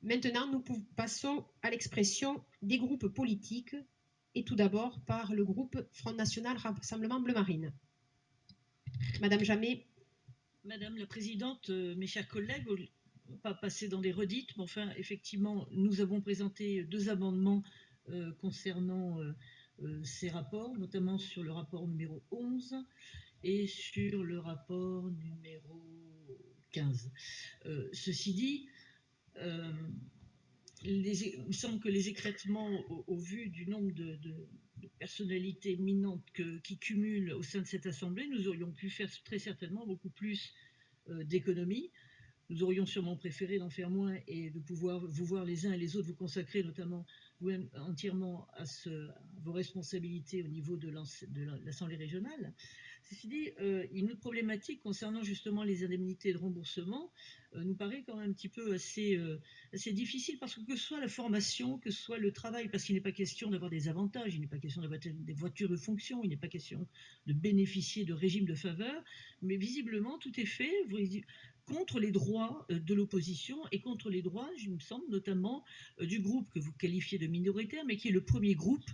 Maintenant, passons à l'expression des groupes politiques et tout d'abord par le groupe Front National Rassemblement Bleu Marine. Madame Jamet. Madame la Présidente, mes chers collègues, pas passer dans les redites, mais enfin, effectivement, nous avons présenté 2 amendements concernant ces rapports, notamment sur le rapport numéro 11 et sur le rapport numéro 15. Ceci dit, il me semble que les écrêtements, au vu du nombre de personnalités éminentes qui cumulent au sein de cette Assemblée, nous aurions pu faire très certainement beaucoup plus d'économies. Nous aurions sûrement préféré d'en faire moins et de pouvoir vous voir les uns et les autres vous consacrer notamment vous-même entièrement à vos responsabilités au niveau de l'Assemblée régionale. Ceci dit, une autre problématique concernant justement les indemnités de remboursement nous paraît quand même un petit peu assez difficile parce que ce soit la formation, que ce soit le travail, parce qu'il n'est pas question d'avoir des avantages, il n'est pas question d'avoir des voitures de fonction, il n'est pas question de bénéficier de régimes de faveur, mais visiblement tout est fait contre les droits de l'opposition et contre les droits, il me semble, notamment du groupe que vous qualifiez de minoritaire, mais qui est le premier groupe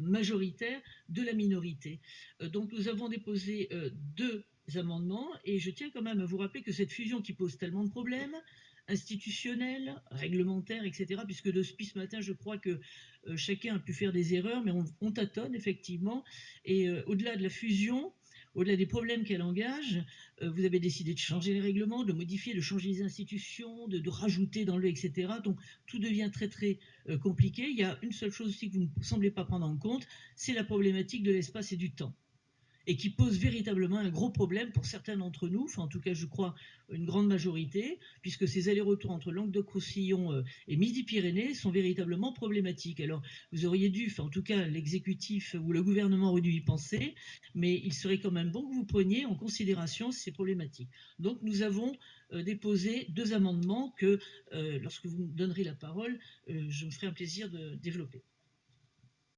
majoritaire de la minorité. Donc nous avons déposé 2 amendements et je tiens quand même à vous rappeler que cette fusion qui pose tellement de problèmes institutionnels, réglementaires, etc., puisque depuis ce matin, je crois que chacun a pu faire des erreurs, mais on tâtonne effectivement, et au-delà de la fusion, au-delà des problèmes qu'elle engage, vous avez décidé de changer les règlements, de modifier, de changer les institutions, de rajouter dans le, etc. Donc tout devient très très compliqué. Il y a une seule chose aussi que vous ne semblez pas prendre en compte, c'est la problématique de l'espace et du temps, et qui pose véritablement un gros problème pour certains d'entre nous, enfin en tout cas je crois une grande majorité, puisque ces allers-retours entre Languedoc-Roussillon et Midi-Pyrénées sont véritablement problématiques. Alors vous auriez dû, enfin en tout cas l'exécutif ou le gouvernement aurait dû y penser, mais il serait quand même bon que vous preniez en considération ces problématiques. Donc nous avons déposé 2 amendements que lorsque vous me donnerez la parole, je me ferai un plaisir de développer.